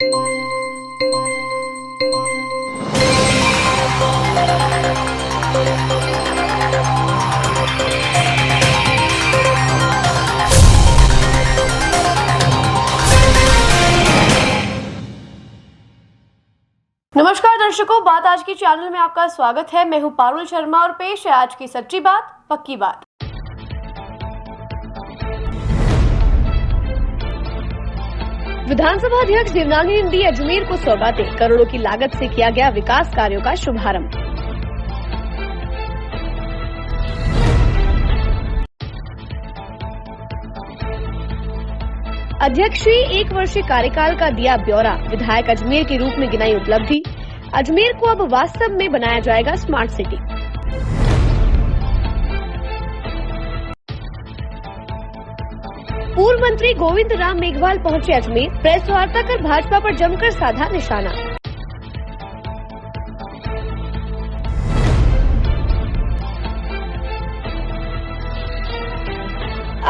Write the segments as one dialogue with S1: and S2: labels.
S1: नमस्कार दर्शकों, बात आज की चैनल में आपका स्वागत है। मैं हूं पारुल शर्मा और पेश है आज की सच्ची बात पक्की बात। विधानसभा अध्यक्ष देवनानी ने दी अजमेर को सौगातें, करोड़ों की लागत से किया गया विकास कार्यों का शुभारंभ। अध्यक्ष श्री 1 वर्षीय कार्यकाल का दिया ब्यौरा, विधायक अजमेर के रूप में गिनाई उपलब्धि। अजमेर को अब वास्तव में बनाया जाएगा स्मार्ट सिटी। पूर्व मंत्री गोविंद राम मेघवाल पहुंचे अजमेर, प्रेस वार्ता कर भाजपा पर जमकर साधा निशाना।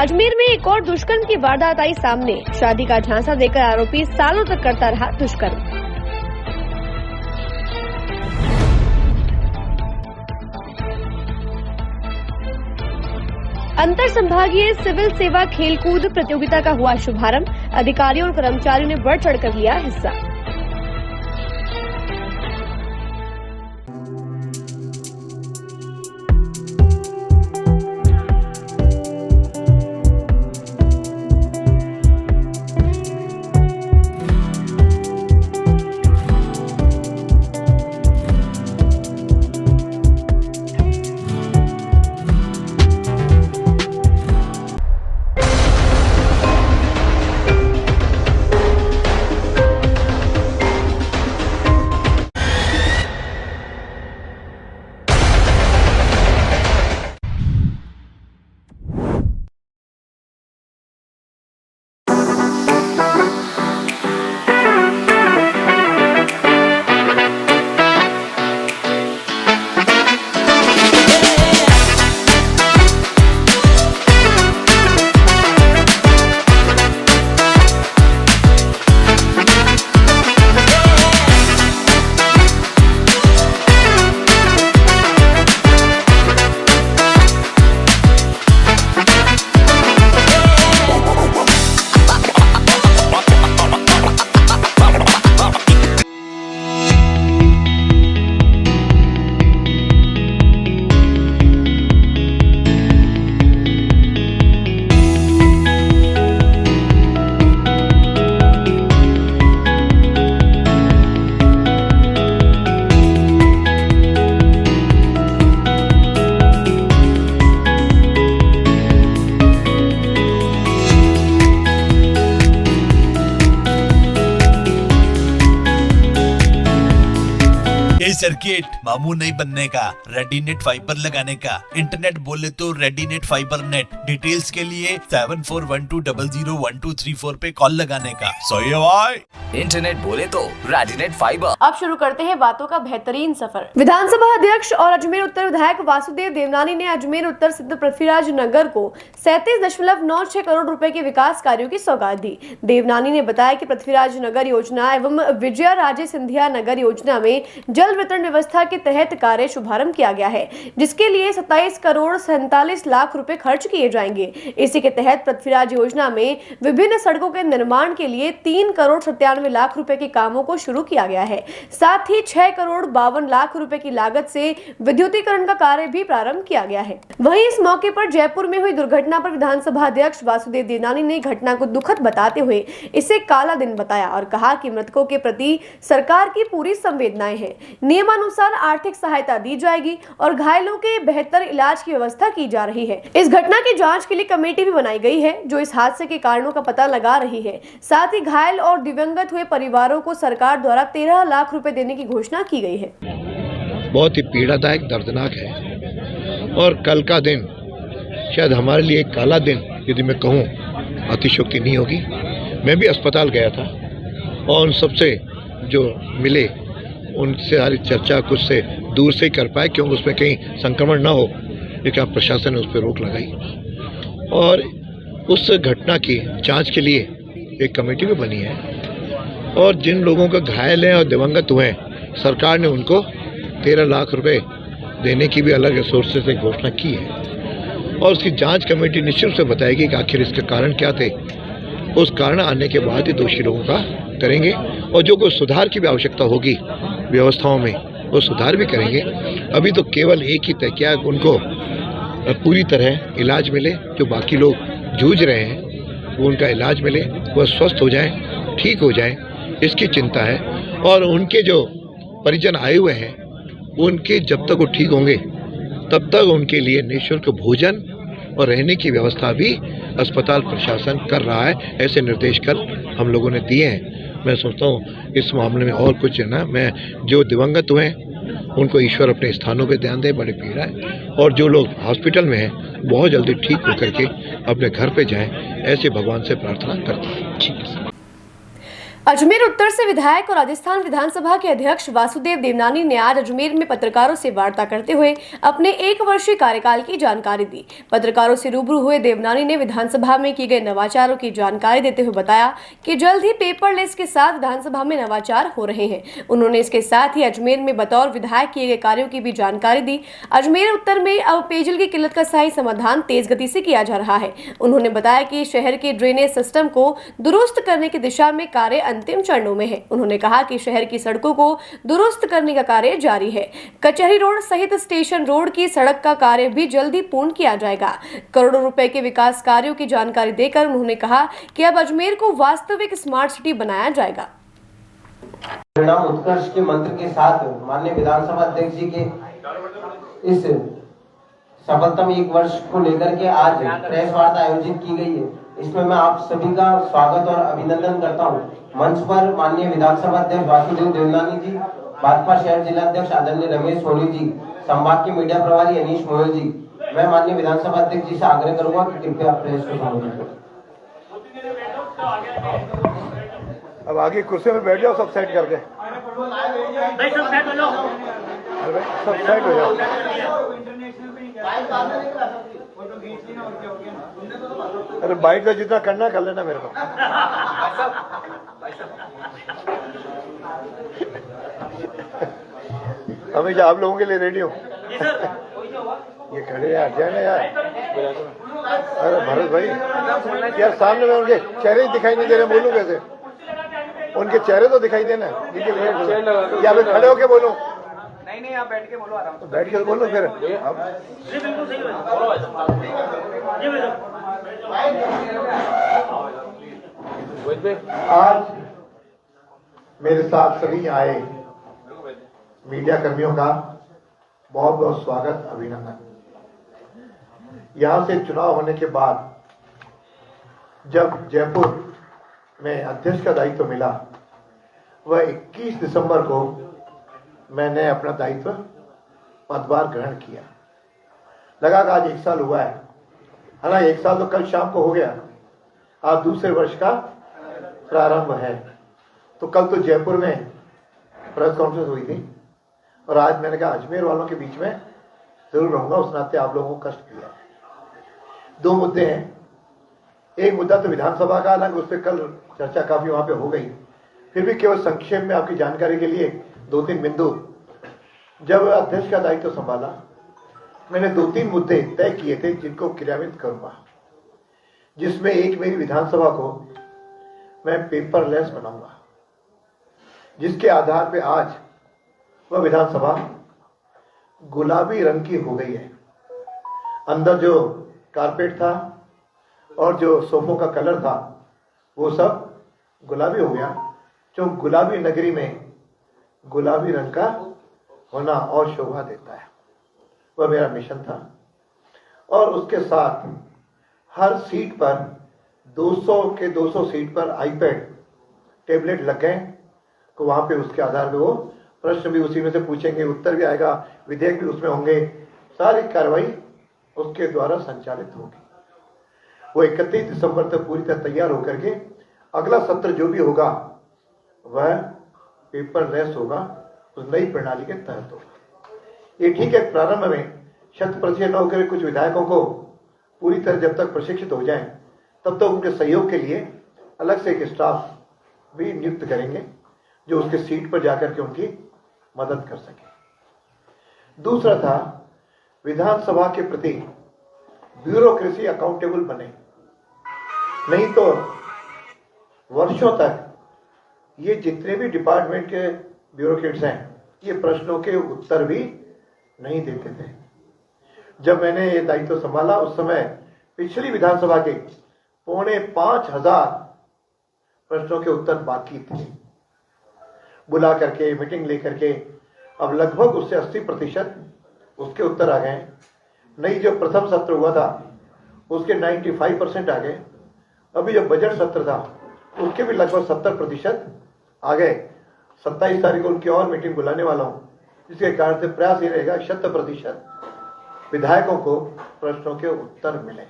S1: अजमेर में एक और दुष्कर्म की वारदात आई सामने, शादी का झांसा देकर आरोपी सालों तक करता रहा दुष्कर्म। अंतर संभागीय सिविल सेवा खेलकूद प्रतियोगिता का हुआ शुभारंभ, अधिकारियों और कर्मचारियों ने बढ़ चढ़कर लिया हिस्सा।
S2: सर्किट मामू नहीं बनने का, रेडीनेट फाइबर लगाने का। इंटरनेट बोले तो रेडीनेट फाइबर नेट। डिटेल्स के लिए 7412001234 पे कॉल लगाने का। सही है भाई।
S3: इंटरनेट बोले तो रेडीनेट फाइबर।
S1: अब शुरू करते हैं बातों का बेहतरीन सफर। विधानसभा अध्यक्ष और अजमेर उत्तर विधायक वासुदेव देवनानी ने अजमेर उत्तर स्थित पृथ्वीराज नगर को 37.96 करोड़ रुपए के विकास कार्यों की सौगात दी। देवनानी ने बताया कि पृथ्वीराज नगर योजना एवं विजया राजे सिंधिया नगर योजना में जल वितरण व्यवस्था के तहत कार्य शुभारंभ किया गया है, जिसके लिए 27 करोड़ 47 लाख रुपए खर्च किए जाएंगे। इसी के तहत पृथ्वीराज योजना में विभिन्न सड़कों के निर्माण के लिए 3 करोड़ 97 लाख रुपए के कामों को शुरू किया गया है। साथ ही 6 करोड़ 52 लाख रुपए की लागत से विद्युतीकरण का कार्य भी प्रारंभ किया गया है। वहीं इस मौके पर जयपुर में हुई दुर्घटना पर विधानसभा अध्यक्ष वासुदेव देवनानी ने घटना को दुखद बताते हुए इसे काला दिन बताया और कहा कि मृतकों के प्रति सरकार की पूरी संवेदनाएं हैं। नियमानुसार आर्थिक सहायता दी जाएगी और घायलों के बेहतर इलाज की व्यवस्था की जा रही है। इस घटना की जांच के लिए कमेटी भी बनाई गई है, जो इस हादसे के कारणों का पता लगा रही है। साथ ही घायल और दिवंगत हुए परिवारों को सरकार द्वारा 13 लाख रुपए देने की घोषणा की गई है।
S4: बहुत ही पीड़ादायक, दर्दनाक है और कल का दिन शायद हमारे लिए एक काला दिन, यदि मैं कहूँ, अतिशयोक्ति नहीं होगी। मैं भी अस्पताल गया था और उन सबसे जो मिले उनसे सारी चर्चा कुछ से दूर से ही कर पाए, क्योंकि उसमें कहीं संक्रमण ना हो, लेकिन प्रशासन ने उस पर रोक लगाई और उस घटना की जांच के लिए एक कमेटी भी बनी है और जिन लोगों का घायल हैं और दिवंगत हुए हैं, सरकार ने उनको 13 लाख रुपए देने की भी अलग रिसोर्सेज से घोषणा की है और उसकी जांच कमेटी निश्चित रूप से बताएगी कि आखिर इसके कारण क्या थे। उस कारण आने के बाद ही दोषी लोगों का करेंगे और जो कोई सुधार की भी आवश्यकता होगी व्यवस्थाओं में वो सुधार भी करेंगे। अभी तो केवल एक ही तय किया, उनको पूरी तरह इलाज मिले, जो बाकी लोग जूझ रहे हैं वो उनका इलाज मिले, वह स्वस्थ हो जाएं, ठीक हो जाएं, इसकी चिंता है। और उनके जो परिजन आए हुए हैं उनके जब तक वो ठीक होंगे तब तक उनके लिए निःशुल्क भोजन और रहने की व्यवस्था भी अस्पताल प्रशासन कर रहा है। ऐसे निर्देश कल हम लोगों ने दिए हैं। मैं सोचता हूँ इस मामले में और कुछ है ना, मैं जो दिवंगत हुए हैं उनको ईश्वर अपने स्थानों पे ध्यान दे, बड़ी पीड़ा है, और जो लोग हॉस्पिटल में हैं बहुत जल्दी ठीक होकर के अपने घर पे जाएं, ऐसे भगवान से प्रार्थना करते हैं। ठीक है।
S1: अजमेर उत्तर से विधायक और राजस्थान विधानसभा के अध्यक्ष वासुदेव देवनानी ने आज अजमेर में पत्रकारों से वार्ता करते हुए अपने 1 वर्षीय कार्यकाल की जानकारी दी। पत्रकारों से रूबरू हुए देवनानी ने विधानसभा में किए गए नवाचारों की जानकारी देते हुए बताया कि जल्द ही पेपरलेस के साथ विधानसभा में नवाचार हो रहे हैं। उन्होंने इसके साथ ही अजमेर में बतौर विधायक किए गए कार्यों की भी जानकारी दी। अजमेर उत्तर में अब पेयजल की किल्लत का स्थायी समाधान तेज गति से किया जा रहा है। उन्होंने बताया कि शहर के ड्रेनेज सिस्टम को दुरुस्त करने की दिशा में कार्य अंतिम चरणों में है। उन्होंने कहा कि शहर की सड़कों को दुरुस्त करने का कार्य जारी है। कचहरी रोड सहित स्टेशन रोड की सड़क का कार्य भी जल्दी पूर्ण किया जाएगा। करोड़ों रुपए के विकास कार्यों की जानकारी देकर उन्होंने कहा कि अब अजमेर को वास्तविक स्मार्ट सिटी बनाया जाएगा।
S5: परिणाम उत्कर्ष के मंत्र के साथ माननीय विधानसभा अध्यक्ष जी के इस सफलतम 1 वर्ष को लेकर के आज प्रेस वार्ता आयोजित की गई है। इसमें मैं आप सभी का स्वागत और अभिनंदन करता हूं। मंच पर माननीय विधानसभा अध्यक्ष वासुदेव देवनानी जी, भाजपा शहर जिला अध्यक्ष आदरणीय रमेश सोनी जी, संभाग के मीडिया प्रभारी अनीश मोयल जी, मैं माननीय विधानसभा अध्यक्ष जी से आग्रह करूंगा कि कृपया प्रेस को संबोधित करें।
S4: अब आगे कुर्सी में बैठ जाओ, सब सेट करके। सब सेट हो जाओ। अरे बाइट का जितना करना कर लेना मेरे को। हमेशा आप लोगों के लिए रेडी हूँ। ये खड़े यार, जाए ना यार। अरे भरत भाई यार, सामने में उनके चेहरे ही दिखाई नहीं दे रहे, बोलूं कैसे? उनके चेहरे तो दिखाई देना। या फिर खड़े होके बोलूं? नहीं, आप बैठ के बोलो आराम से। बैठ के बोलो फिर। आज मेरे साथ सभी आए मीडिया कर्मियों का बहुत बहुत स्वागत, अभिनंदन। यहां से चुनाव होने के बाद जब जयपुर में अध्यक्ष का दायित्व मिला, वह 21 दिसंबर को मैंने अपना दायित्व पदभार ग्रहण किया। लगा कि आज 1 साल हुआ है। हालांकि 1 साल तो कल शाम को हो गया, आज दूसरे वर्ष का प्रारंभ है। तो कल तो जयपुर में प्रेस कॉन्फ्रेंस हुई थी और आज मैंने कहा अजमेर वालों के बीच में जरूर रहूंगा, उस नाते आप लोगों को कष्ट दिया। 2 मुद्दे हैं। एक मुद्दा तो विधानसभा का, हालांकि उस पर कल चर्चा काफी वहां पे हो गई, फिर भी केवल संक्षेप में आपकी जानकारी के लिए 2-3 बिंदु। जब अध्यक्ष का दायित्व संभाला, मैंने 2-3 मुद्दे तय किए थे जिनको क्रियान्वित करूंगा, जिसमें एक मेरी विधानसभा को मैं पेपरलेस बनाऊंगा, जिसके आधार पे आज वह विधानसभा गुलाबी रंग की हो गई है। अंदर जो कारपेट था और जो सोफों का कलर था वो सब गुलाबी हो गया, जो गुलाबी नगरी में गुलाबी रंग का होना और शोभा देता है। वह मेरा मिशन था। और उसके साथ हर सीट पर 200 के 200 सीट पर आईपैड टेबलेट लग गए, तो वहां पे उसके आधार पे वो प्रश्न भी उसी में से पूछेंगे, उत्तर भी आएगा, विधेयक भी उसमें होंगे, सारी कार्रवाई उसके द्वारा संचालित होगी। वो 31 दिसंबर तक पूरी तरह तैयार होकर के अगला सत्र जो भी होगा वह पेपरलेस होगा, उस नई प्रणाली के तहत होगा। ये ठीक है, प्रारंभ में 100% न होकर कुछ विधायकों को पूरी तरह जब तक प्रशिक्षित हो जाएं, तब तक उनके सहयोग के लिए अलग से एक स्टाफ भी नियुक्त करेंगे जो उसके सीट पर जाकर के उनकी मदद कर सके। दूसरा था विधानसभा के प्रति ब्यूरोक्रेसी अकाउंटेबल बने, नहीं तो वर्षों तक ये जितने भी डिपार्टमेंट के ब्यूरोक्रेट्स हैं ये प्रश्नों के उत्तर भी नहीं देते थे। जब मैंने ये दायित्व संभाला उस समय पिछली विधानसभा के 4,500 प्रश्नों के उत्तर बाकी थे। बुला करके मीटिंग लेकर के अब लगभग उससे 80% उसके उत्तर आ गए। नहीं, जो प्रथम सत्र हुआ था उसके 95% आ गए। अभी जो बजट सत्र था उसके भी लगभग 70% आ गए। 27 तारीख को उनकी और मीटिंग बुलाने वाला हूं, जिसके कारण से प्रयास ये रहेगा 100% विधायकों को प्रश्नों के उत्तर मिले,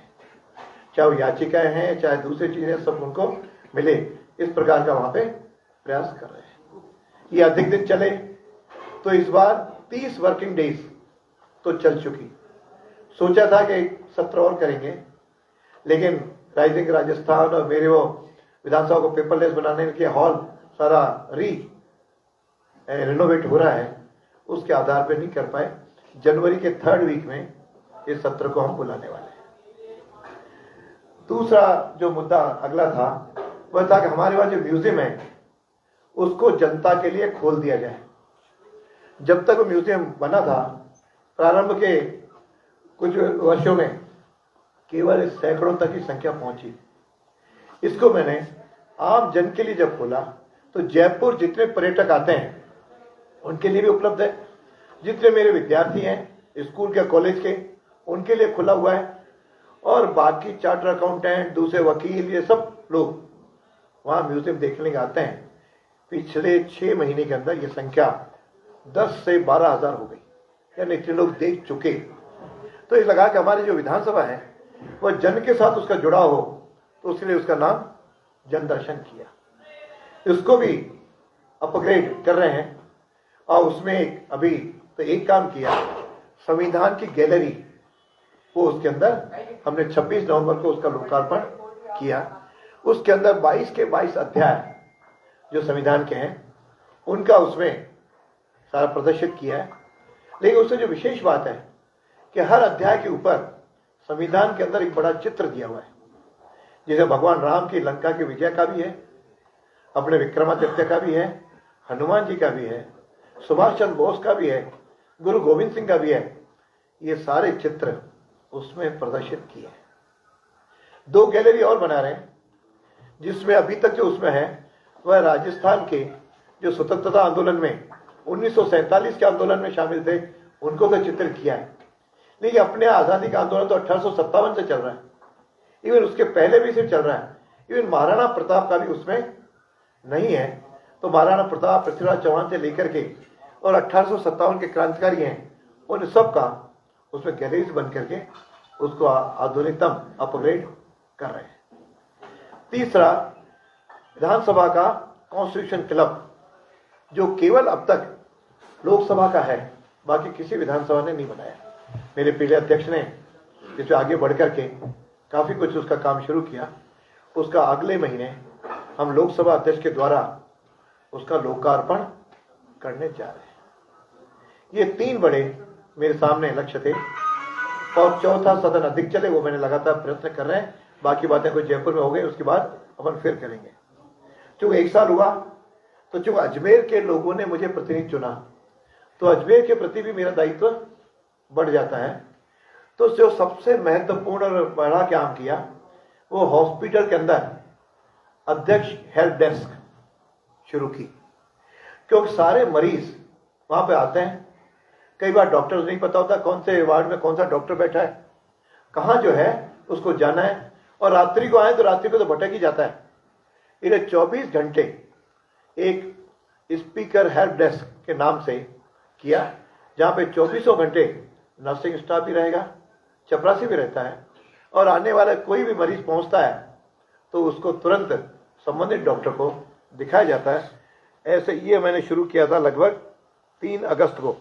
S4: चाहे वो याचिकाएं हैं चाहे दूसरी चीजें, सब उनको मिले। इस प्रकार का वहां पे प्रयास कर रहे हैं। ये अधिक दिन चले तो इस बार 30 वर्किंग डेज तो चल चुकी। सोचा था कि एक सत्र और करेंगे, लेकिन राइजिंग राजस्थान और मेरे वो विधानसभा को पेपरलेस बनाने के हॉल सारा रिनोवेट हो रहा है, उसके आधार पर नहीं कर पाए। जनवरी के 3rd वीक में इस सत्र को हम बुलाने वाले हैं। दूसरा जो मुद्दा अगला था वह था कि हमारे पास जो म्यूजियम है उसको जनता के लिए खोल दिया जाए। जब तक वो म्यूजियम बना था प्रारंभ के कुछ वर्षों में केवल सैकड़ों तक की संख्या पहुंची। इसको मैंने आम जन के लिए जब खोला तो जयपुर जितने पर्यटक आते हैं उनके लिए भी उपलब्ध है, जितने मेरे विद्यार्थी हैं स्कूल के कॉलेज के उनके लिए खुला हुआ है, और बाकी चार्टर अकाउंटेंट दूसरे वकील ये सब लोग वहाँ म्यूजियम देखने के आते हैं। पिछले 6 महीने के अंदर ये संख्या 10 से 12,000 हो गई, यानी इतने लोग देख चुके। तो ये लगा कि हमारी जो विधानसभा है वह जन के साथ उसका जुड़ाव हो, तो उसके लिए उसका नाम जन दर्शन किया। इसको भी अपग्रेड कर रहे हैं और उसमें अभी तो एक काम किया, संविधान की गैलरी वो उसके अंदर हमने 26 नवंबर को उसका लोकार्पण किया। उसके अंदर 22 के 22 अध्याय जो संविधान के हैं उनका उसमें सारा प्रदर्शित किया है। लेकिन उससे जो विशेष बात है कि हर अध्याय के ऊपर संविधान के अंदर एक बड़ा चित्र दिया हुआ है, जैसे भगवान राम की लंका की विजय का भी है, अपने विक्रमादित्य का भी है, हनुमान जी का भी है, सुभाष चंद्र बोस का भी है, गुरु गोविंद सिंह का भी है। ये सारे चित्र उसमें प्रदर्शित किए हैं। 2 गैलरी और बना रहे हैं, जिसमें अभी तक जो उसमें है वह राजस्थान के जो स्वतंत्रता आंदोलन में 1947 के आंदोलन में शामिल थे उनको तो चित्र किया है। लेकिन अपने आज़ादी का आंदोलन तो 1857 से चल रहा है, इवन उसके पहले भी सिर्फ चल रहा है। इवन महाराणा प्रताप का भी उसमें नहीं है। तो महाराणा प्रताप, पृथ्वीराज चौहान से लेकर के और 1857 के क्रांतिकारी हैं, उन सब का उसमें गैलरीज बन करके उसको आधुनिकतम अपग्रेड कर रहे हैं। तीसरा, विधानसभा का कॉन्स्टिट्यूशन क्लब जो केवल अब तक लोकसभा का है, बाकी किसी विधानसभा ने नहीं बनाया। मेरे पहले अध्यक्ष ने इसमें आगे बढ़ करके काफ़ी कुछ उसका काम शुरू किया। उसका अगले महीने हम लोकसभा अध्यक्ष के द्वारा उसका लोकार्पण करने जा रहे हैं। ये 3 बड़े मेरे सामने लक्ष्य थे, और चौथा सदन अधिक चले वो मैंने लगातार प्रयत्न कर रहे हैं। बाकी बातें कोई जयपुर में हो गई, उसके बाद अपन फिर करेंगे। चूंकि 1 साल हुआ तो चूंकि अजमेर के लोगों ने मुझे प्रतिनिधि चुना, तो अजमेर के प्रति भी मेरा दायित्व बढ़ जाता है। तो जो सबसे महत्वपूर्ण और बड़ा काम किया वो हॉस्पिटल के अंदर अध्यक्ष हेल्प डेस्क शुरू की, क्योंकि सारे मरीज वहां पे आते हैं। कई बार डॉक्टर नहीं पता होता कौन से वार्ड में कौन सा डॉक्टर बैठा है, कहाँ जो है उसको जाना है, और रात्रि को आए तो रात्रि को तो भटक ही जाता है। इन्हें 24 घंटे एक स्पीकर हेल्प डेस्क के नाम से किया, जहाँ पे 24 घंटे नर्सिंग स्टाफ भी रहेगा, चपरासी भी रहता है, और आने वाला कोई भी मरीज पहुंचता है तो उसको तुरंत संबंधित डॉक्टर को दिखाया जाता है। ऐसे ये मैंने शुरू किया था लगभग 3 अगस्त को,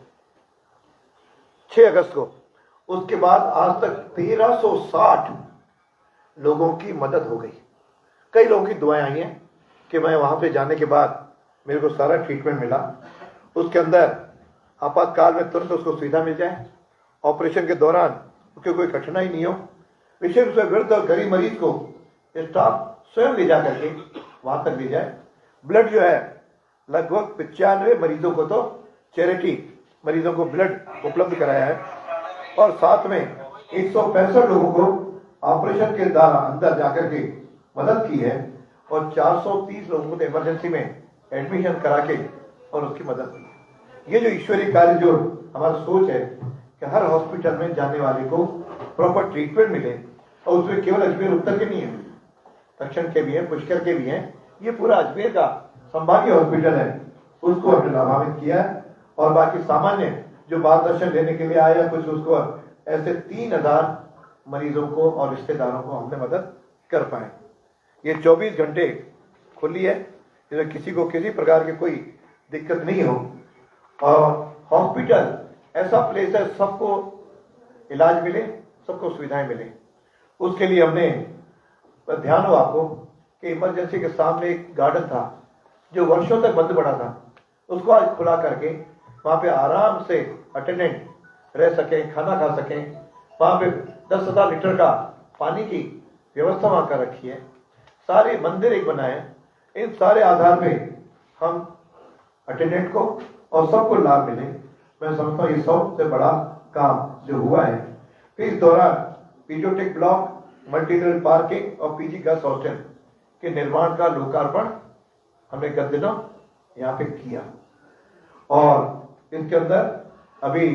S4: 6 अगस्त को। उसके बाद आज तक 1360 लोगों की मदद हो गई। कई लोगों की दुआएं आई हैं, कि मैं वहाँ पे जाने के बाद मेरे को सारा ट्रीटमेंट मिला। उसके अंदर आपातकाल में तुरंत उसको सुविधा मिल जाए, ऑपरेशन के दौरान उसकी कोई कठिनाई नहीं हो। विशेष रूप से वृद्ध और गरीब मरीज को स्टाफ स्वयं ले जा करके वहाँ तक ले जाए। ब्लड जो है लगभग 95 मरीजों को तो चैरिटी मरीजों को ब्लड उपलब्ध कराया है और साथ में 165 लोगों को ऑपरेशन के अंदर जाकर के मदद की है और 430 लोगों को इमरजेंसी में एडमिशन करा के और उसकी मदद की। ये जो ईश्वरीय कार्य जो हमारा सोच है कि हर हॉस्पिटल में जाने वाले को प्रॉपर ट्रीटमेंट मिले और उसमें केवल अजमेर उत्तर के नहीं है, दक्षिण के भी हैं, पुष्कर के भी हैं। ये पूरा अजमेर का संभागीय हॉस्पिटल है, उसको हमने लाभान्वित किया है और बाकी सामान्य जो मार्गदर्शन लेने के लिए आया कुछ उसको ऐसे 3000 मरीजों को और रिश्तेदारों को हमने मदद कर पाए। ये 24 घंटे खुली है, जिसमें किसी को किसी प्रकार की कोई दिक्कत नहीं हो और हॉस्पिटल ऐसा प्लेस है सबको इलाज मिले, सबको सुविधाएं मिले। उसके लिए हमने ध्यान हो आपको कि इमरजेंसी के सामने एक गार्डन था जो वर्षों तक बंद पड़ा था, उसको आज खुला करके वहाँ पे आराम से अटेंडेंट रह सकें, खाना खा सकें। वहाँ पे 10,000 लीटर का पानी की व्यवस्था वहाँ कर रखी है। सारे मंदिर एक बनाए। इन सारे आधार पे हम अटेंडेंट को और सबको लाभ मिले। मैं समझता हूँ ये सबसे बड़ा काम जो हुआ है। फिर इस दौरान पीजोटेक ब्लॉक, मल्टीलेवल पार्किंग और पीजी गर्ल्स हॉस्टल के निर्माण का लोकार्पण हमने गत दिनों यहाँ पे किया और इसके अंदर अभी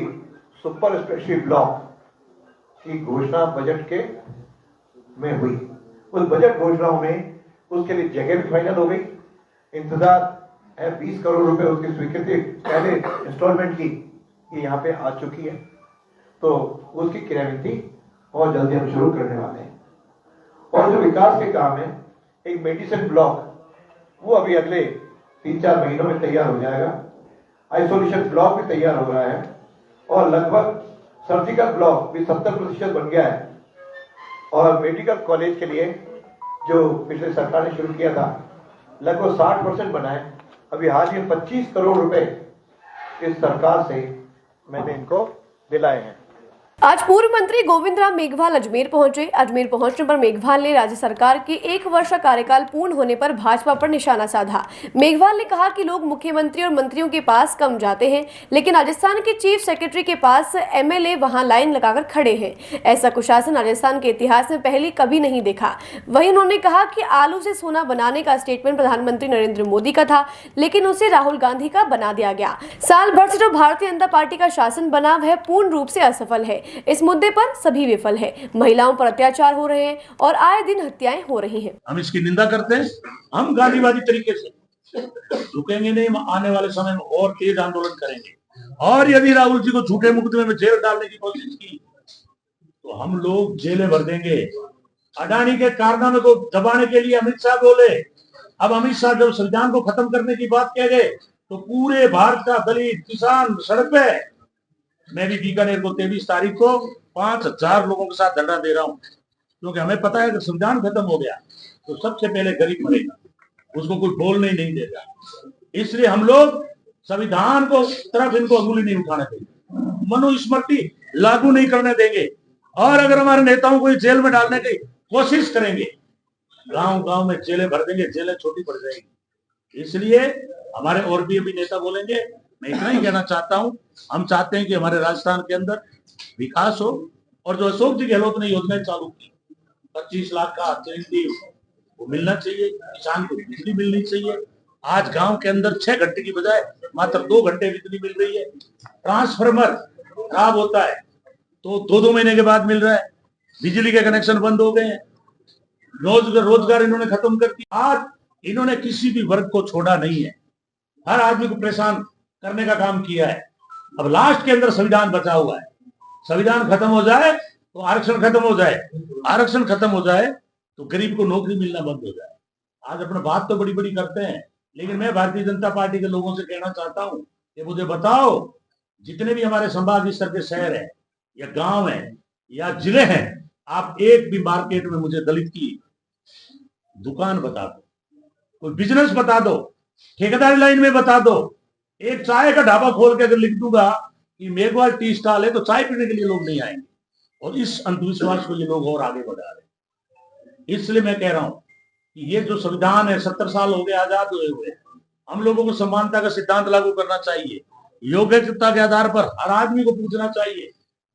S4: सुपर स्पेशलिटी ब्लॉक की घोषणा बजट के में हुई। उस बजट घोषणाओं में उसके लिए जगह भी फाइनल हो गई। इंतजार है 20 करोड़ रुपए उसकी स्वीकृति पहले इंस्टॉलमेंट की ये यहाँ पे आ चुकी है, तो उसकी क्रियान्विति बहुत जल्दी हम शुरू करने वाले हैं। और जो विकास के काम है, एक मेडिसिन ब्लॉक वो अभी अगले 3-4 महीनों में तैयार हो जाएगा। आइसोलेशन ब्लॉक भी तैयार हो रहा है और लगभग सर्जिकल ब्लॉक भी 70% बन गया है। और मेडिकल कॉलेज के लिए जो पिछले सरकार ने शुरू किया था लगभग 60% बना है। अभी हाल ही 25 करोड़ रुपए इस सरकार से मैंने इनको दिलाए हैं।
S1: आज पूर्व मंत्री गोविंद राम मेघवाल अजमेर पहुंचे। अजमेर पहुंचने पर मेघवाल ने राज्य सरकार के 1 वर्ष का कार्यकाल पूर्ण होने पर भाजपा पर निशाना साधा। मेघवाल ने कहा कि लोग मुख्यमंत्री और मंत्रियों के पास कम जाते हैं, लेकिन राजस्थान के चीफ सेक्रेटरी के पास एमएलए वहां लाइन लगाकर खड़े हैं। ऐसा कुशासन राजस्थान के इतिहास में पहले कभी नहीं देखा। वहीं उन्होंने कहा कि आलू से सोना बनाने का स्टेटमेंट प्रधानमंत्री नरेंद्र मोदी का था, लेकिन उसे राहुल गांधी का बना दिया गया। साल भर से जो भारतीय जनता पार्टी का शासन बना वह पूर्ण रूप से असफल है। इस मुद्दे पर सभी विफल है। महिलाओं पर अत्याचार हो रहे हैं और आए दिन हत्याएं हो रही हैं।
S6: हम इसकी निंदा करते हैं। हम गांधीवादी तरीके से रुकेंगे नहीं, आने वाले समय में और तेज आंदोलन करेंगे। और यदि राहुल जी को झूठे मुकदमे में जेल डालने की कोशिश की तो हम लोग जेलें भर देंगे। अडानी के कारनामे को दबाने के लिए अमित शाह बोले। अब अमित शाह जब संविधान को खत्म करने की बात कह गए तो पूरे भारत का दलित किसान सड़क पे। मैं भी बीकानेर को 23 तारीख को 5000 लोगों के साथ धरना दे रहा हूं, क्योंकि हमें पता है कि संविधान खत्म हो गया तो सबसे पहले गरीब मरेगा, उसको कोई बोलने ही नहीं देगा। इसलिए हम लोग संविधान को तरफ इनको अंगुली नहीं उठाने देंगे, मनुस्मृति लागू नहीं करने देंगे। और अगर हमारे नेताओं को जेल में डालने की कोशिश करेंगे, गांव गांव में जेलें भर देंगे, जेलें छोटी पड़ जाएंगी। इसलिए हमारे और भी नेता बोलेंगे। मैं इतना ही कहना चाहता हूं, हम चाहते हैं कि हमारे राजस्थान के अंदर विकास हो। और जो अशोक जी गहलोत ने योजनाएं चालू की, 25 लाख का चैरिटी वो मिलना चाहिए, किसान को बिजली मिलनी चाहिए। आज गांव के अंदर 6 घंटे की बजाय मात्र 2 घंटे बिजली मिल रही है। ट्रांसफार्मर खराब होता है तो 2-2 महीने के बाद मिल रहा है। बिजली के कनेक्शन बंद हो गए हैं। रोजगार इन्होंने खत्म कर दिया। आज इन्होंने किसी भी वर्ग को छोड़ा नहीं है, हर आदमी को परेशान करने का काम किया है। अब लास्ट के अंदर संविधान बचा हुआ है। संविधान खत्म हो जाए तो आरक्षण खत्म हो जाए, आरक्षण खत्म हो जाए तो गरीब को नौकरी मिलना बंद हो जाए। आज अपने बात तो बड़ी बड़ी करते हैं, लेकिन मैं भारतीय जनता पार्टी के लोगों से कहना चाहता हूं कि मुझे बताओ, जितने भी हमारे संभाग स्तर के शहर है या गांव है या जिले हैं, आप एक भी मार्केट में मुझे दलित की दुकान बता दो, कोई बिजनेस बता दो, ठेकेदारी लाइन में बता दो। एक चाय का ढाबा खोल के अगर लिख दूंगा कि मेघवाल टी स्टॉल है तो चाय पीने के लिए लोग नहीं आएंगे, और इस अंधविश्वास को ये लोग और आगे बढ़ा रहे हैं। इसलिए मैं कह रहा हूं कि ये जो संविधान है, 70 साल हो गए आजाद हुए हुए, हम लोगों को समानता का सिद्धांत लागू करना चाहिए। योग्यता के आधार पर हर आदमी को पूछना चाहिए।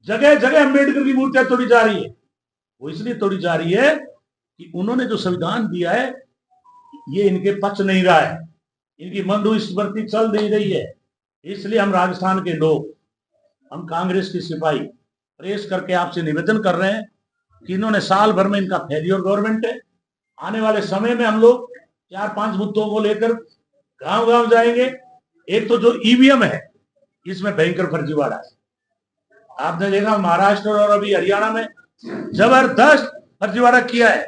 S6: जगह जगह अम्बेडकर की मूर्तियां तोड़ी जा रही है, वो इसलिए तोड़ी जा रही है कि उन्होंने जो संविधान दिया है ये इनके पक्ष नहीं रहा है, इनकी मंदस्मृति चल नहीं रही है। इसलिए हम राजस्थान के लोग, हम कांग्रेस की सिपाही प्रेस करके आपसे निवेदन कर रहे हैं कि इन्होंने साल भर में, इनका फेलियर गवर्नमेंट है। आने वाले समय में हम लोग 4-5 मुद्दों को लेकर गांव गांव जाएंगे। एक तो जो ईवीएम है, इसमें भयंकर फर्जीवाड़ा है। आपने देखा महाराष्ट्र और अभी हरियाणा में जबरदस्त फर्जीवाड़ा किया है,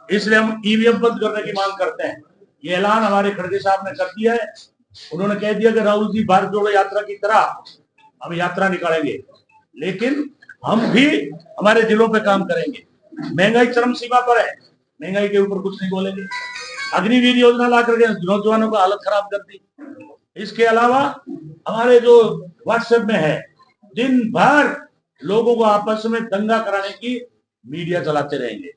S6: इसलिए हम ईवीएम बंद करने की मांग करते हैं। ये ऐलान हमारे खड़गे साहब ने कर दिया है। उन्होंने कह दिया कि राहुल जी भारत जोड़ो यात्रा की तरह हम यात्रा निकालेंगे, लेकिन हम भी हमारे जिलों पे काम करेंगे। महंगाई चरम सीमा पर है, महंगाई के ऊपर कुछ नहीं बोलेंगे। अग्निवीर योजना ला करके नौजवानों को हालत खराब कर दी। इसके अलावा हमारे जो व्हाट्सएप में है, दिन भर लोगों को आपस में दंगा कराने की मीडिया चलाते रहेंगे।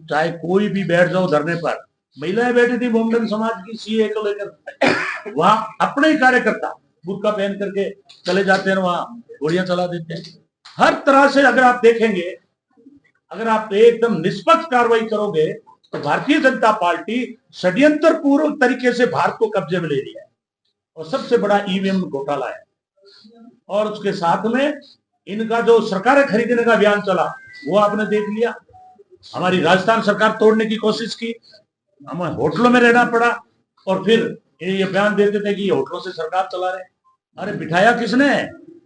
S6: चाहे कोई भी बैठ जाओ धरने पर, महिलाएं बैठी थी मोमडन समाज की सीए को लेकर, वहां अपने ही कार्यकर्ता बुर्का पहन करके चले जाते हैं, वहां गोलियां चला देते हैं। हर तरह से अगर आप देखेंगे, अगर आप एकदम निष्पक्ष कार्रवाई करोगे तो भारतीय जनता पार्टी षड्यंत्र पूर्वक तरीके से भारत को कब्जे में ले रही है, और सबसे बड़ा ईवीएम घोटाला है। और उसके साथ में इनका जो सरकारें खरीदने का अभियान चला, वो आपने देख लिया। हमारी राजस्थान सरकार तोड़ने की कोशिश की, हमें होटलों में रहना पड़ा, और फिर ये बयान देते थे कि ये होटलों से सरकार चला रहे। अरे बिठाया किसने?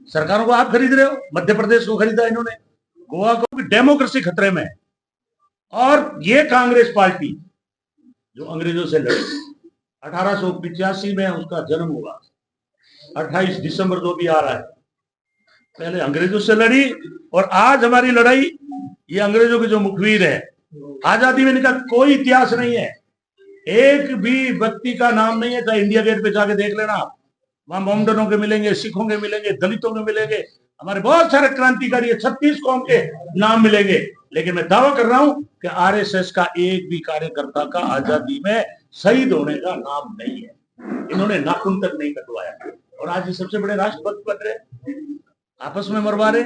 S6: सरकारों को आप खरीद रहे हो। मध्य प्रदेश को खरीदा इन्होंने, गोवा को। डेमोक्रेसी खतरे में है। और ये कांग्रेस पार्टी जो अंग्रेजों से लड़ी, 1885 में उसका जन्म हुआ, 28 दिसंबर जो भी आ रहा है, पहले अंग्रेजों से लड़ी, और आज हमारी लड़ाई ये अंग्रेजों के जो मुखबिर है। आजादी में इनका कोई इतिहास नहीं है, एक भी व्यक्ति का नाम नहीं है। चाहे इंडिया गेट पे जाके देख लेना, वहां मोमडनों के मिलेंगे, सिखों के मिलेंगे, दलितों के मिलेंगे, हमारे बहुत सारे क्रांतिकारी 36 कौम के नाम मिलेंगे। लेकिन मैं दावा कर रहा हूं कि आरएसएस का एक भी कार्यकर्ता का आजादी में शहीद होने का नाम नहीं है। इन्होंने नाखून तक नहीं कटवाया, और आज ये सबसे बड़े राष्ट्रभक्त बन रहे, आपस में मरवा रहे।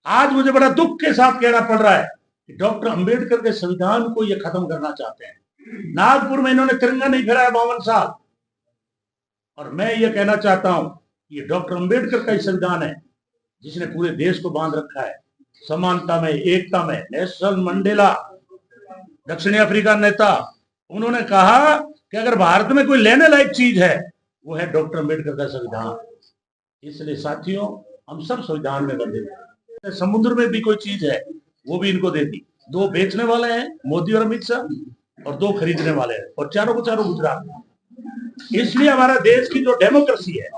S6: आज मुझे बड़ा दुख के साथ कहना पड़ रहा है कि डॉक्टर अंबेडकर के संविधान को ये खत्म करना चाहते हैं। नागपुर में इन्होंने तिरंगा नहीं फहराया 52 साल, और मैं ये कहना चाहता हूं कि ये डॉक्टर अंबेडकर का ही संविधान है जिसने पूरे देश को बांध रखा है, समानता में, एकता में। नेल्सन मंडेला, दक्षिणी अफ्रीका नेता, उन्होंने कहा कि अगर भारत में कोई लेने लायक चीज है वो है डॉक्टर अंबेडकर का संविधान। इसलिए साथियों, हम सब संविधान में बंधे हैं। समुद्र में भी कोई चीज है वो भी इनको दे दी। 2 बेचने वाले हैं, मोदी और अमित शाह, और 2 खरीदने वाले हैं, और चारों को चारों गुजरात। इसलिए हमारा देश की जो डेमोक्रेसी है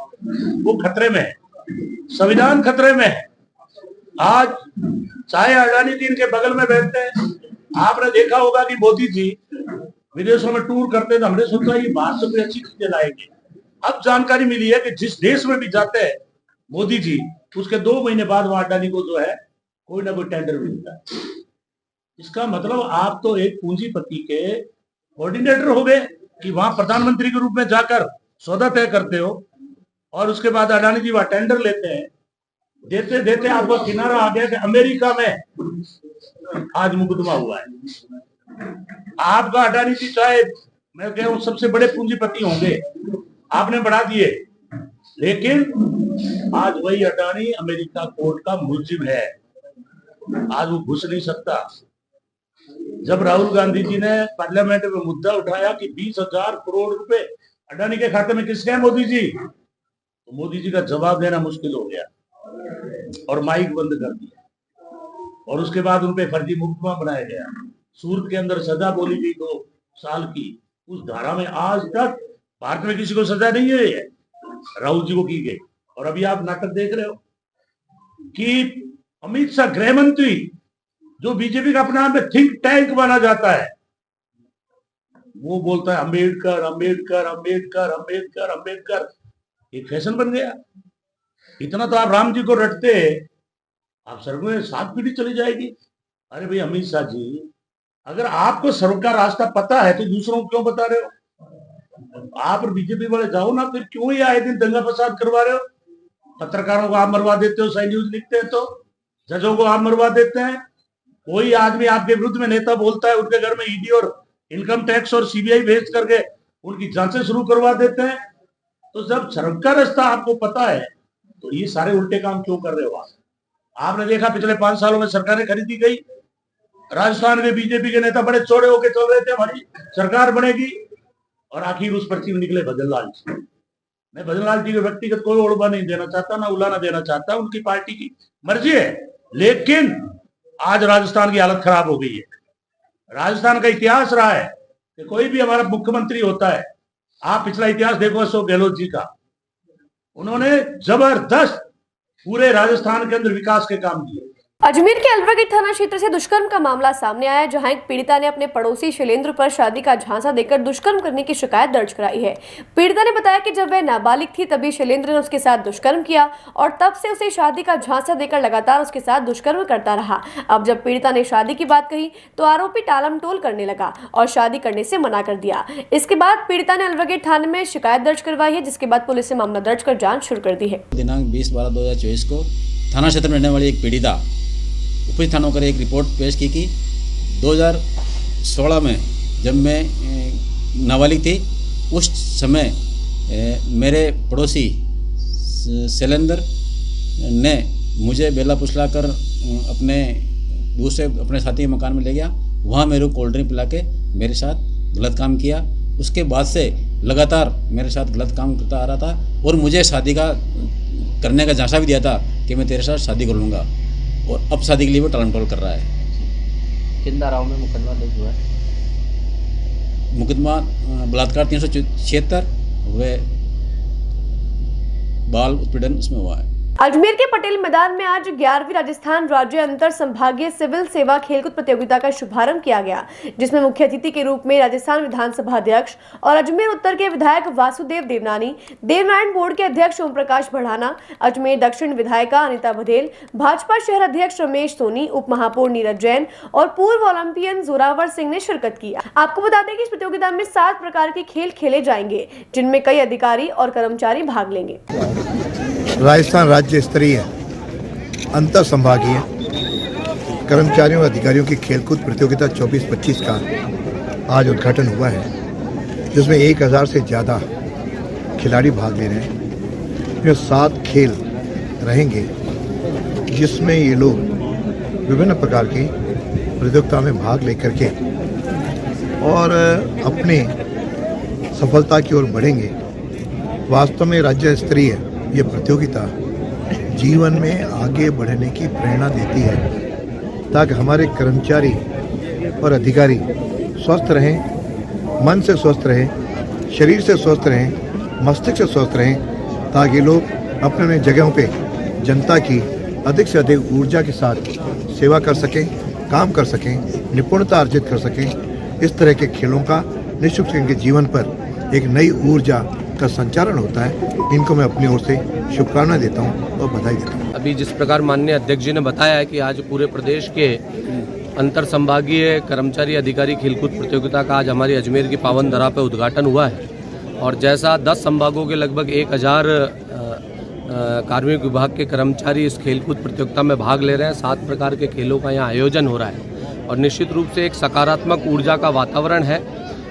S6: वो खतरे में है, संविधान खतरे में है। आज चाहे अडानी जी इनके बगल में बैठते हैं, आपने देखा होगा कि मोदी जी विदेशों में टूर करते थे, हमने सोचा ये बाहर से कोई अच्छी चीजें लाएंगे। अब जानकारी मिली है कि जिस देश में भी जाते हैं मोदी जी, उसके 2 महीने बाद वहां अडानी को जो है कोई ना कोई टेंडर मिलता है। इसका मतलब आप तो एक पूंजीपति के कोऑर्डिनेटर हो गए कि वहां प्रधानमंत्री के रूप में जाकर सौदा तय करते हो, और उसके बाद अडानी जी वहां टेंडर लेते हैं। देते देते आपका किनारा आ गया कि अमेरिका में आज मुकदमा हुआ है। आपका अडानी जी, चाहे मैं कह रहा हूं सबसे बड़े पूंजीपति होंगे, आपने बढ़ा दिए, लेकिन आज वही अडानी अमेरिका कोर्ट का मुलजिम है। आज वो घुस नहीं सकता। जब राहुल गांधी जी ने पार्लियामेंट में मुद्दा उठाया कि 20,000 करोड़ रुपए अडानी के खाते में किसके हैं मोदी जी, तो मोदी जी का जवाब देना मुश्किल हो गया और माइक बंद कर दिया, और उसके बाद उन पे फर्जी मुकदमा बनाया गया। सूरत के अंदर सजा बोली गई 2 साल की, उस धारा में आज तक भारत में किसी को सजा नहीं हुई है, राहुल जी को की गई। और अभी आप नाटक देख रहे हो कि अमित शाह गृह मंत्री, जो बीजेपी का अपना में थिंक टैंक माना जाता है, वो बोलता है अम्बेडकर अम्बेडकर अम्बेडकर अम्बेडकर अम्बेडकर, एक फैशन बन गया। इतना तो आप राम जी को रटते, आप स्वर्ग में 7 पीढ़ी चली जाएगी। अरे भाई अमित शाह जी, अगर आपको स्वर्ग का रास्ता पता है तो दूसरों को क्यों बता रहे हो? आप और बीजेपी वाले जाओ ना, फिर क्यों ही आए दिन दंगा फसाद करवा रहे हो? पत्रकारों को आप मरवा देते हो, सही न्यूज लिखते हैं तो, जजों को आप मरवा देते हैं। कोई आदमी आपके विरुद्ध में नेता बोलता है, उनके घर में ईडी और इनकम टैक्स और सीबीआई भेज करके उनकी जांचें शुरू करवा देते हैं। तो जब स्वर्ग का रास्ता आपको पता है तो ये सारे उल्टे काम क्यों कर रहे हो आप? आपने देखा पिछले 5 सालों में सरकारें खरीदी गई, राजस्थान में बीजेपी के नेता बड़े चौड़े होकर चल रहे थे, हमारी सरकार बनेगी, और आखिर उस पर्ची में निकले भजनलाल जी। मैं भजनलाल जी के व्यक्तिगत कोई ओढ़वा नहीं देना चाहता, ना उलाना देना चाहता, उनकी पार्टी की मर्जी है, लेकिन आज राजस्थान की हालत खराब हो गई है। राजस्थान का इतिहास रहा है कि कोई भी हमारा मुख्यमंत्री होता है, आप पिछला इतिहास देखो अशोक गहलोत जी का, उन्होंने जबरदस्त पूरे राजस्थान के अंदर विकास के काम किए।
S1: अजमेर के अलवर थाना क्षेत्र से दुष्कर्म का मामला सामने आया, जहां एक पीड़िता ने अपने पड़ोसी शैलेंद्र पर शादी का झांसा देकर दुष्कर्म करने की शिकायत दर्ज कराई है। पीड़िता ने बताया कि जब वह नाबालिग थी तभी शैलेंद्र ने उसके साथ दुष्कर्म किया और तब से उसे शादी का झांसा देकर लगातार उसके साथ दुष्कर्म करता रहा। अब जब पीड़िता ने शादी की बात कही तो आरोपी टालमटोल करने लगा और शादी करने से मना कर दिया। इसके बाद पीड़िता ने अलवर थाने में शिकायत दर्ज करवाई है, जिसके बाद पुलिस ने मामला दर्ज कर जाँच शुरू कर दी है।
S7: दिनांक 20/12/2024 को थाना क्षेत्र में रहने वाली एक पीड़िता उपरी थानों कर एक रिपोर्ट पेश की कि 2016 में जब मैं नाबालिग थी, उस समय मेरे पड़ोसी शैलेंद्र ने मुझे बेला फुसला कर अपने साथी के मकान में ले गया। वहाँ मेरे को कोल्ड ड्रिंक पिला के मेरे साथ गलत काम किया। उसके बाद से लगातार मेरे साथ गलत काम करता आ रहा था और मुझे शादी का करने का झांसा भी दिया था कि मैं तेरे साथ शादी कर लूँगा, और अब शादी के लिए वो टालमटोल कर रहा है।
S8: किन धाराओं में मुकदमा दर्ज हुआ है?
S7: मुकदमा बलात्कार 376 व बाल उत्पीड़न उसमें हुआ है।
S1: अजमेर के पटेल मैदान में आज 11वीं राजस्थान राज्य अंतर संभागीय सिविल सेवा खेलकूद प्रतियोगिता का शुभारंभ किया गया, जिसमें मुख्य अतिथि के रूप में राजस्थान विधानसभा अध्यक्ष और अजमेर उत्तर के विधायक वासुदेव देवनानी, देवनारायण बोर्ड के अध्यक्ष ओम प्रकाश बढ़ाना, अजमेर दक्षिण विधायिका अनिता बघेल, भाजपा शहर अध्यक्ष रमेश सोनी, उप महापौर नीरज जैन और पूर्व ओलंपियन जोरावर सिंह ने शिरकत की। आपको बता दें कि इस प्रतियोगिता में 7 प्रकार के खेल खेले जाएंगे, जिनमें कई अधिकारी और कर्मचारी भाग लेंगे।
S4: राजस्थान राज्य स्तरीय अंतर संभागीय कर्मचारियों और अधिकारियों की खेलकूद प्रतियोगिता 24-25 का आज उद्घाटन हुआ है, जिसमें 1000 से ज़्यादा खिलाड़ी भाग ले रहे हैं। ये 7 खेल रहेंगे, जिसमें ये लोग विभिन्न प्रकार की प्रतियोगिता में भाग लेकर के और अपने सफलता की ओर बढ़ेंगे। वास्तव में राज्य स्तरीय ये प्रतियोगिता जीवन में आगे बढ़ने की प्रेरणा देती है, ताकि हमारे कर्मचारी और अधिकारी स्वस्थ रहें, मन से स्वस्थ रहें, शरीर से स्वस्थ रहें, मस्तिष्क से स्वस्थ रहें, ताकि लोग अपने अपने जगहों पे जनता की अधिक से अधिक ऊर्जा के साथ सेवा कर सकें, काम कर सकें, निपुणता अर्जित कर सकें। इस तरह के खेलों का निश्चित रूप से इनके जीवन पर एक नई ऊर्जा का संचालन होता है। इनको मैं अपनी ओर से शुभकामनाएं देता हूं और बधाई देता हूं।
S8: अभी जिस प्रकार माननीय अध्यक्ष जी ने बताया है कि आज पूरे प्रदेश के अंतर संभागीय कर्मचारी अधिकारी खेलकूद प्रतियोगिता का आज हमारी अजमेर की पावन धरा पर उद्घाटन हुआ है, और जैसा 10 संभागों के लगभग 1000 कार्मिक विभाग के कर्मचारी इस खेलकूद प्रतियोगिता में भाग ले रहे हैं। 7 प्रकार के खेलों का यहाँ आयोजन हो रहा है और निश्चित रूप से एक सकारात्मक ऊर्जा का वातावरण है,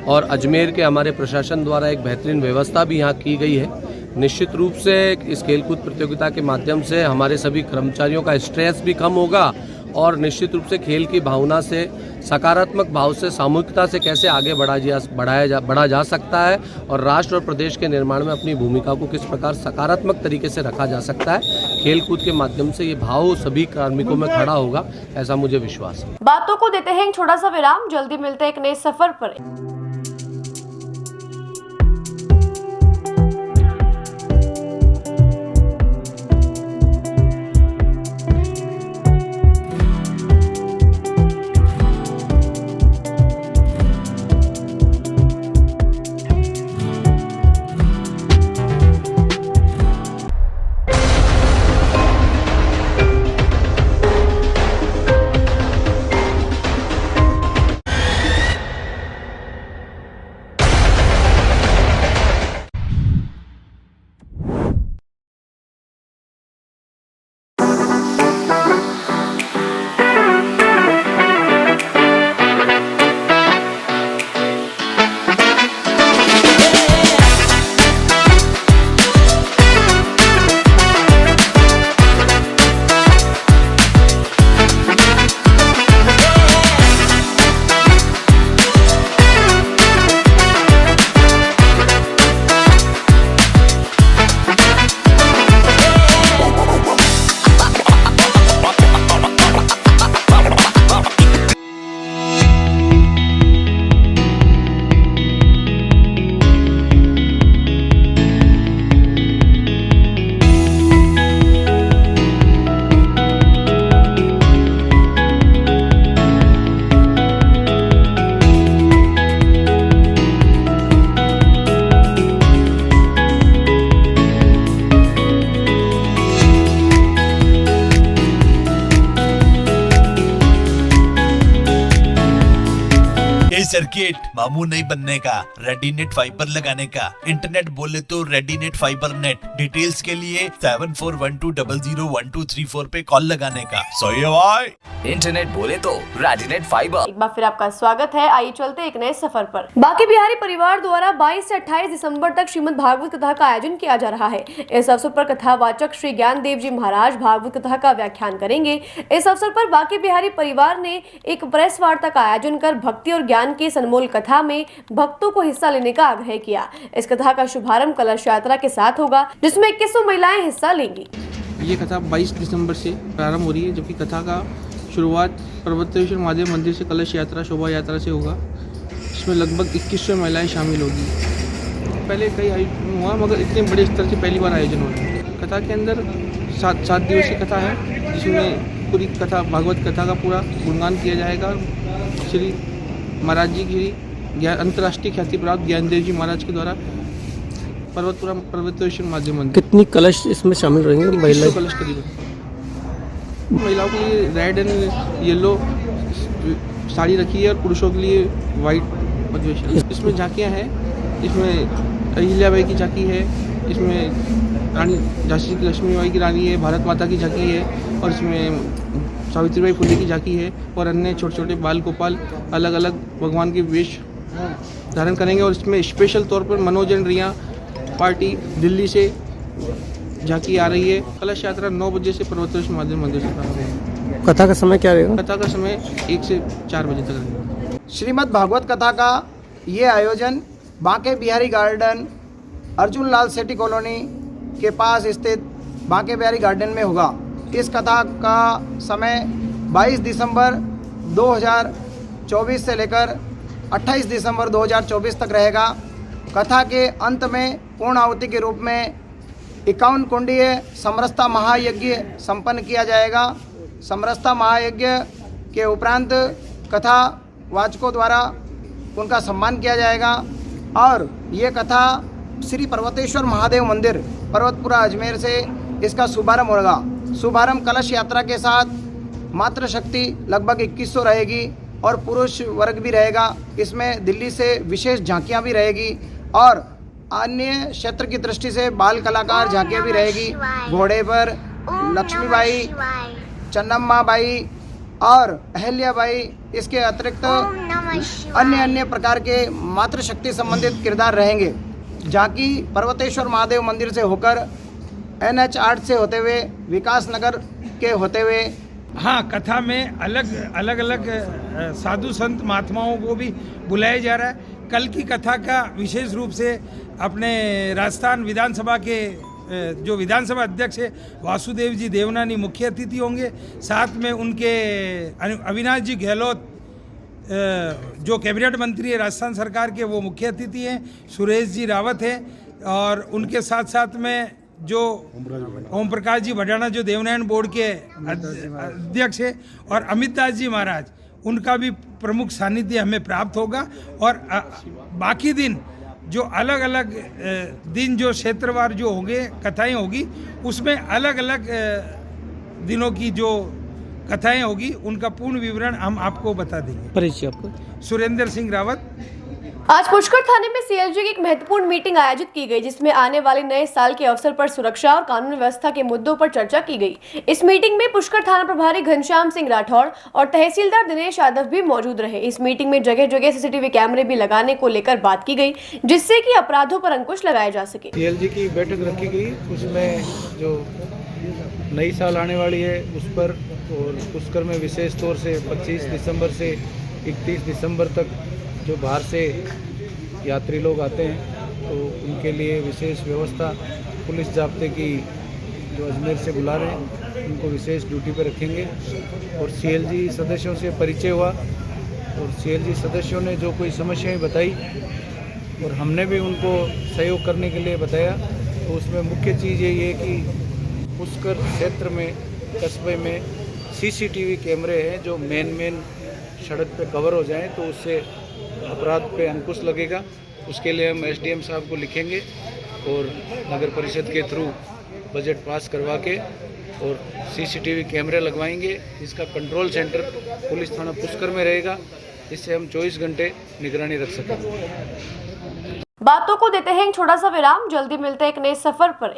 S8: और अजमेर के हमारे प्रशासन द्वारा एक बेहतरीन व्यवस्था भी यहाँ की गई है। निश्चित रूप से इस खेलकूद प्रतियोगिता के माध्यम से हमारे सभी कर्मचारियों का स्ट्रेस भी कम होगा, और निश्चित रूप से खेल की भावना से, सकारात्मक भाव से, सामूहिकता से कैसे आगे बढ़ा जा सकता है, और राष्ट्र और प्रदेश के निर्माण में अपनी भूमिका को किस प्रकार सकारात्मक तरीके से रखा जा सकता है। खेलकूद के माध्यम से ये भाव सभी कार्मिकों में खड़ा होगा, ऐसा मुझे विश्वास है।
S1: बातों को देते हैं एक छोटा सा विराम, जल्दी मिलते हैं एक नए सफर पर।
S2: फायर किट, मामू नहीं बनने का, रेडीनेट फाइबर लगाने का, इंटरनेट बोले तो रेडीनेट फाइबर नेट। डिटेल्स के लिए 7412001234 पे कॉल लगाने का। सही है भाई।
S3: इंटरनेट बोले तो रेडिनेट फाइबर।
S1: एक बार फिर आपका स्वागत है। आइए चलते एक नए सफर पर। बाकी बिहारी परिवार द्वारा 22 से 28 दिसंबर तक श्रीमद् भागवत कथा का आयोजन किया जा रहा है। इस अवसर पर कथावाचक श्री ज्ञान देव जी महाराज भागवत कथा का व्याख्यान करेंगे। इस अवसर पर बाकी बिहारी परिवार ने एक प्रेस वार्ता का आयोजन कर भक्ति और ज्ञान की अनमोल कथा में भक्तों को हिस्सा लेने का आग्रह किया। इस कथा का शुभारंभ कलश यात्रा के साथ होगा, जिसमें 2100 महिलाएं हिस्सा लेंगी।
S9: ये कथा 22 दिसंबर से प्रारंभ हो रही है, जबकि कथा का शुरुआत पर्वतेश्वर महादेव मंदिर से कलश यात्रा शोभा यात्रा से होगा। इसमें लगभग 2100 महिलाएं शामिल होगी। पहले कई आयोजन हुआ, मगर इतने बड़े स्तर से पहली बार आयोजन हो रहा है। कथा के अंदर 7 दिवसीय कथा है, जिसमें पूरी कथा भागवत कथा का पूरा गुणगान किया जाएगा। श्री महाराज जी की अंतर्राष्ट्रीय ख्याति प्राप्त ज्ञानदेव जी महाराज के द्वारा पर्वतेश्वर महादेव मंदिर।
S10: कितनी कलश इसमें शामिल रहेंगे?
S9: महिला कलश करीबन। महिलाओं के लिए रेड एंड येलो साड़ी रखी है और पुरुषों के लिए वाइट मधुवेशन। इसमें झांकियाँ हैं, इसमें अहिल्याबाई की झांकी है, इसमें रानी झांसी की लक्ष्मीबाई की रानी है, भारत माता की झांकी है, और इसमें सावित्रीबाई फुले की झांकी है, और अन्य छोटे छोटे बाल गोपाल अलग अलग भगवान के वेश धारण करेंगे। और इसमें स्पेशल तौर पर मनोज एंड रिया पार्टी दिल्ली से झांकी आ रही है। कलश यात्रा 9 बजे से पर्वतेश्वर महादेव मंदिर से प्रारंभ होगी।
S10: कथा का समय क्या रहेगा?
S9: कथा का समय 1 से 4 बजे तक रहेगा।
S5: श्रीमद् भागवत कथा का ये आयोजन बांके बिहारी गार्डन अर्जुन लाल सेठी कॉलोनी के पास स्थित बांके बिहारी गार्डन में होगा। इस कथा का समय 22 दिसंबर 2024 से लेकर 28 दिसंबर 2024 तक रहेगा। कथा के अंत में पूर्ण आहुति के रूप में 51 कुंडीय समरसता महायज्ञ संपन्न किया जाएगा। समरसता महायज्ञ के उपरांत कथा वाचकों द्वारा उनका सम्मान किया जाएगा। और ये कथा श्री पर्वतेश्वर महादेव मंदिर पर्वतपुरा अजमेर से इसका शुभारंभ होगा। शुभारंभ कलश यात्रा के साथ मातृ शक्ति लगभग 2100 रहेगी और पुरुष वर्ग भी रहेगा। इसमें दिल्ली से विशेष झांकियां भी रहेगी और अन्य क्षेत्र की दृष्टि से बाल कलाकार झांकियां भी रहेगी। घोड़े पर लक्ष्मीबाई, चन्नम्मा बाई और अहिल्याबाई, इसके अतिरिक्त अन्य प्रकार के मातृशक्ति संबंधित किरदार रहेंगे। झांकी पर्वतेश्वर महादेव मंदिर से होकर NH 8 से होते हुए विकास नगर के होते हुए।
S11: हाँ, कथा में अलग साधु संत महात्माओं को भी बुलाया जा रहा है। कल की कथा का विशेष रूप से अपने राजस्थान विधानसभा के जो विधानसभा अध्यक्ष है वासुदेव जी देवनानी मुख्य अतिथि होंगे। साथ में उनके अविनाश जी गहलोत जो कैबिनेट मंत्री है राजस्थान सरकार के, वो मुख्य अतिथि हैं। सुरेश जी रावत हैं और उनके साथ साथ में जो ओम प्रकाश जी भडाना जो देवनारायण बोर्ड के अध्यक्ष है, और अमित दास जी महाराज, उनका भी प्रमुख सानिध्य हमें प्राप्त होगा। और बाकी दिन जो अलग अलग दिन जो क्षेत्रवार जो होंगे कथाएं होगी, उसमें अलग अलग दिनों की जो कथाएं होगी उनका पूर्ण विवरण हम आपको बता देंगे।
S10: परिचय आपका?
S11: सुरेंद्र सिंह रावत।
S1: आज पुष्कर थाने में CLG की एक महत्वपूर्ण मीटिंग आयोजित की गई, जिसमें आने वाले नए साल के अवसर पर सुरक्षा और कानून व्यवस्था के मुद्दों पर चर्चा की गई। इस मीटिंग में पुष्कर थाना प्रभारी घनश्याम सिंह राठौड़ और तहसीलदार दिनेश यादव भी मौजूद रहे। इस मीटिंग में जगह जगह CCTV कैमरे भी लगाने को लेकर बात की गई, जिससे कि अपराधों पर अंकुश लगाया जा सके।
S12: CLG की बैठक रखी गई, उसमें जो नई साल आने वाली है उस पर, और पुष्कर में विशेष तौर से 25 दिसंबर से 31 दिसंबर तक जो बाहर से यात्री लोग आते हैं तो उनके लिए विशेष व्यवस्था, पुलिस जाब्ते की जो अजमेर से बुला रहे हैं उनको विशेष ड्यूटी पर रखेंगे। और CLG सदस्यों से परिचय हुआ और CLG सदस्यों ने जो कोई समस्याएं बताई और हमने भी उनको सहयोग करने के लिए बताया। तो उसमें मुख्य चीज़ यही है कि पुष्कर क्षेत्र में, कस्बे में CCTV कैमरे हैं जो मेन सड़क पे कवर हो जाएं, तो उससे अपराध पे अंकुश लगेगा। उसके लिए हम SDM साहब को लिखेंगे और नगर परिषद के थ्रू बजट पास करवा के और CCTV कैमरे लगवाएंगे। इसका कंट्रोल सेंटर पुलिस थाना पुष्कर में रहेगा जिससे हम 24 घंटे निगरानी रख सकें।
S1: बातों को देते हैं एक छोटा सा विराम, जल्दी मिलते हैं एक नए सफर पर।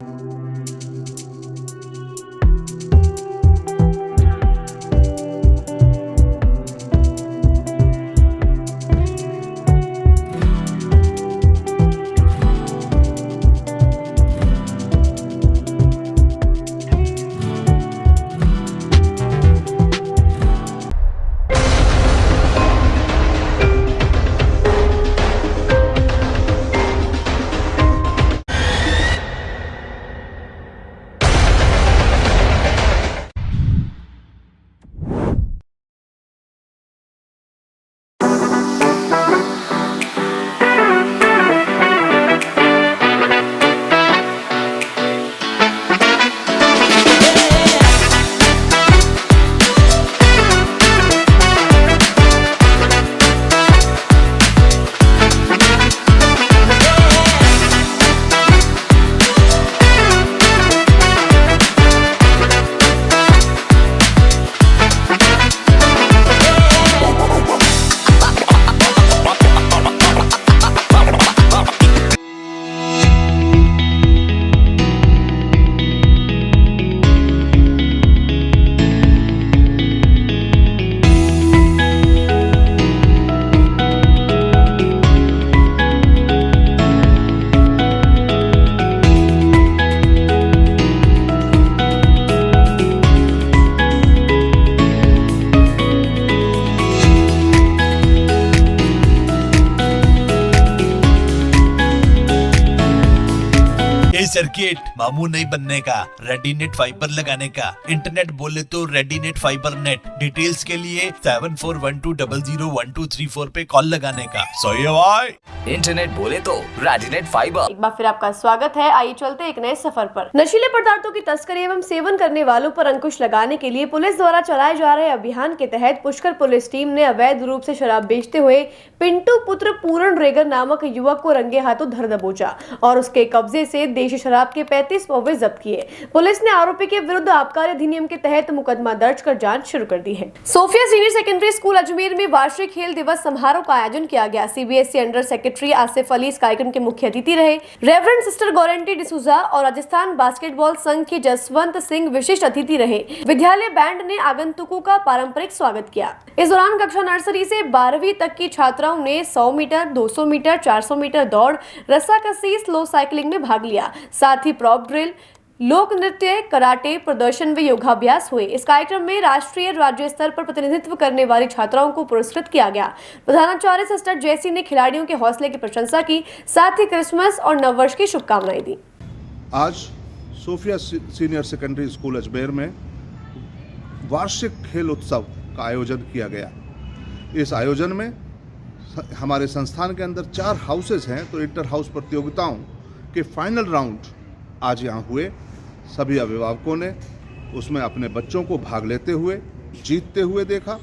S2: सर्किट मामू नहीं बनने का, रेडीनेट फाइबर लगाने का, इंटरनेट बोले तो रेडीनेट फाइबर नेट। डिटेल्स के लिए 7412001234 पे कॉल लगाने का। सही है भाई।
S3: इंटरनेट बोले तो रेडीनेट फाइबर।
S1: एक बार फिर आपका स्वागत है। आइए चलते एक नए सफर पर। नशीले पदार्थों की तस्करी एवं सेवन करने वालों पर अंकुश लगाने के लिए पुलिस द्वारा चलाए जा रहे अभियान के तहत पुष्कर पुलिस टीम ने अवैध रूप से शराब बेचते हुए पिंटू पुत्र पूरण रेगर नामक युवक को रंगे हाथों धर दबोचा और उसके कब्जे से देशी शराब के 35 पौवे जब्त किए। पुलिस ने आरोपी के विरुद्ध आबकारी अधिनियम के तहत मुकदमा दर्ज कर जांच शुरू कर दी है। Sophia senior secondary school Ajmer में वार्षिक खेल दिवस समारोह का आयोजन किया गया। CBSE under secretary Asif Ali इस कार्यक्रम के मुख्य अतिथि रहे। रेवरेंड सिस्टर गौरेंटी डिसूजा और राजस्थान बास्केटबॉल संघ के जसवंत सिंह विशिष्ट अतिथि रहे। विद्यालय बैंड ने आगंतुकों का पारंपरिक स्वागत किया। इस दौरान कक्षा नर्सरी से 12वीं तक की छात्राओं ने 100 मीटर, 200 मीटर, 400 मीटर दौड़, रस्साकसी, स्लो साइकिलिंग में भाग लिया। साथ ही प्रॉप ड्रिल, लोक नृत्य, कराटे प्रदर्शन व योगाभ्यास हुए। इस कार्यक्रम में राष्ट्रीय राज्य स्तर पर प्रतिनिधित्व करने वाली छात्राओं को पुरस्कृत किया गया। प्रधानाचार्य सिस्टर जैसी ने खिलाड़ियों के हौसले की प्रशंसा की, साथ ही क्रिसमस और नववर्ष की शुभकामनाएं दी।
S13: आज Sophia senior secondary school Ajmer में वार्षिक खेल उत्सव का आयोजन किया गया। इस आयोजन में हमारे संस्थान के अंदर 4 हाउसेज हैं, तो इंटर हाउस प्रतियोगिताओं के फाइनल राउंड आज यहाँ हुए। सभी अभिभावकों ने उसमें अपने बच्चों को भाग लेते हुए, जीतते हुए देखा।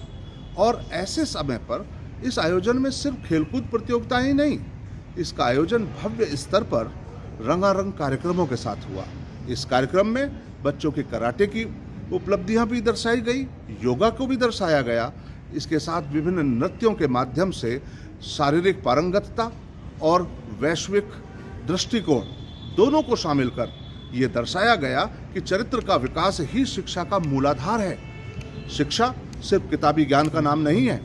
S13: और ऐसे समय पर इस आयोजन में सिर्फ खेलकूद प्रतियोगिताएं ही नहीं, इसका आयोजन भव्य स्तर पर रंगारंग कार्यक्रमों के साथ हुआ। इस कार्यक्रम में बच्चों के कराटे की उपलब्धियां भी दर्शाई गई, योगा को भी दर्शाया गया। इसके साथ विभिन्न नृत्यों के माध्यम से शारीरिक पारंगतता और वैश्विक दृष्टिकोण दोनों को शामिल कर ये दर्शाया गया कि चरित्र का विकास ही शिक्षा का मूलाधार है। शिक्षा सिर्फ किताबी ज्ञान का नाम नहीं है।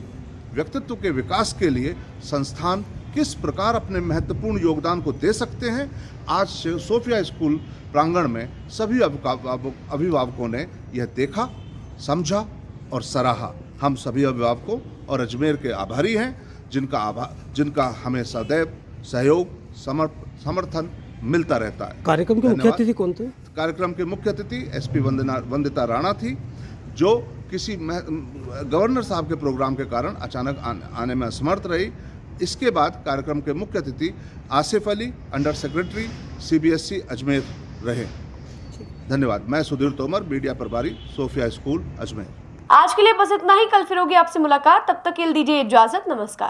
S13: व्यक्तित्व के विकास के लिए संस्थान किस प्रकार अपने महत्वपूर्ण योगदान को दे सकते हैं, आज सोफिया स्कूल प्रांगण में सभी अभिभावकों ने यह देखा, समझा और सराहा। हम सभी अभिभावकों और अजमेर के आभारी हैं, जिनका हमें सदैव सहयोग समर्थन मिलता रहता है।
S10: कार्यक्रम के मुख्य अतिथि कौन थे?
S13: कार्यक्रम के मुख्य अतिथि SP वंदिता राणा थी, जो किसी गवर्नर साहब के प्रोग्राम के कारण अचानक आने में असमर्थ रही। इसके बाद कार्यक्रम के मुख्य अतिथि Asif Ali, under secretary CBSE Ajmer रहे। धन्यवाद। मैं सुधीर तोमर, मीडिया प्रभारी, सोफिया स्कूल अजमेर।
S1: आज के लिए बस इतना ही। कल फिर होगी आपसे मुलाकात, तब तक के लिए दीजिए इजाजत। नमस्कार।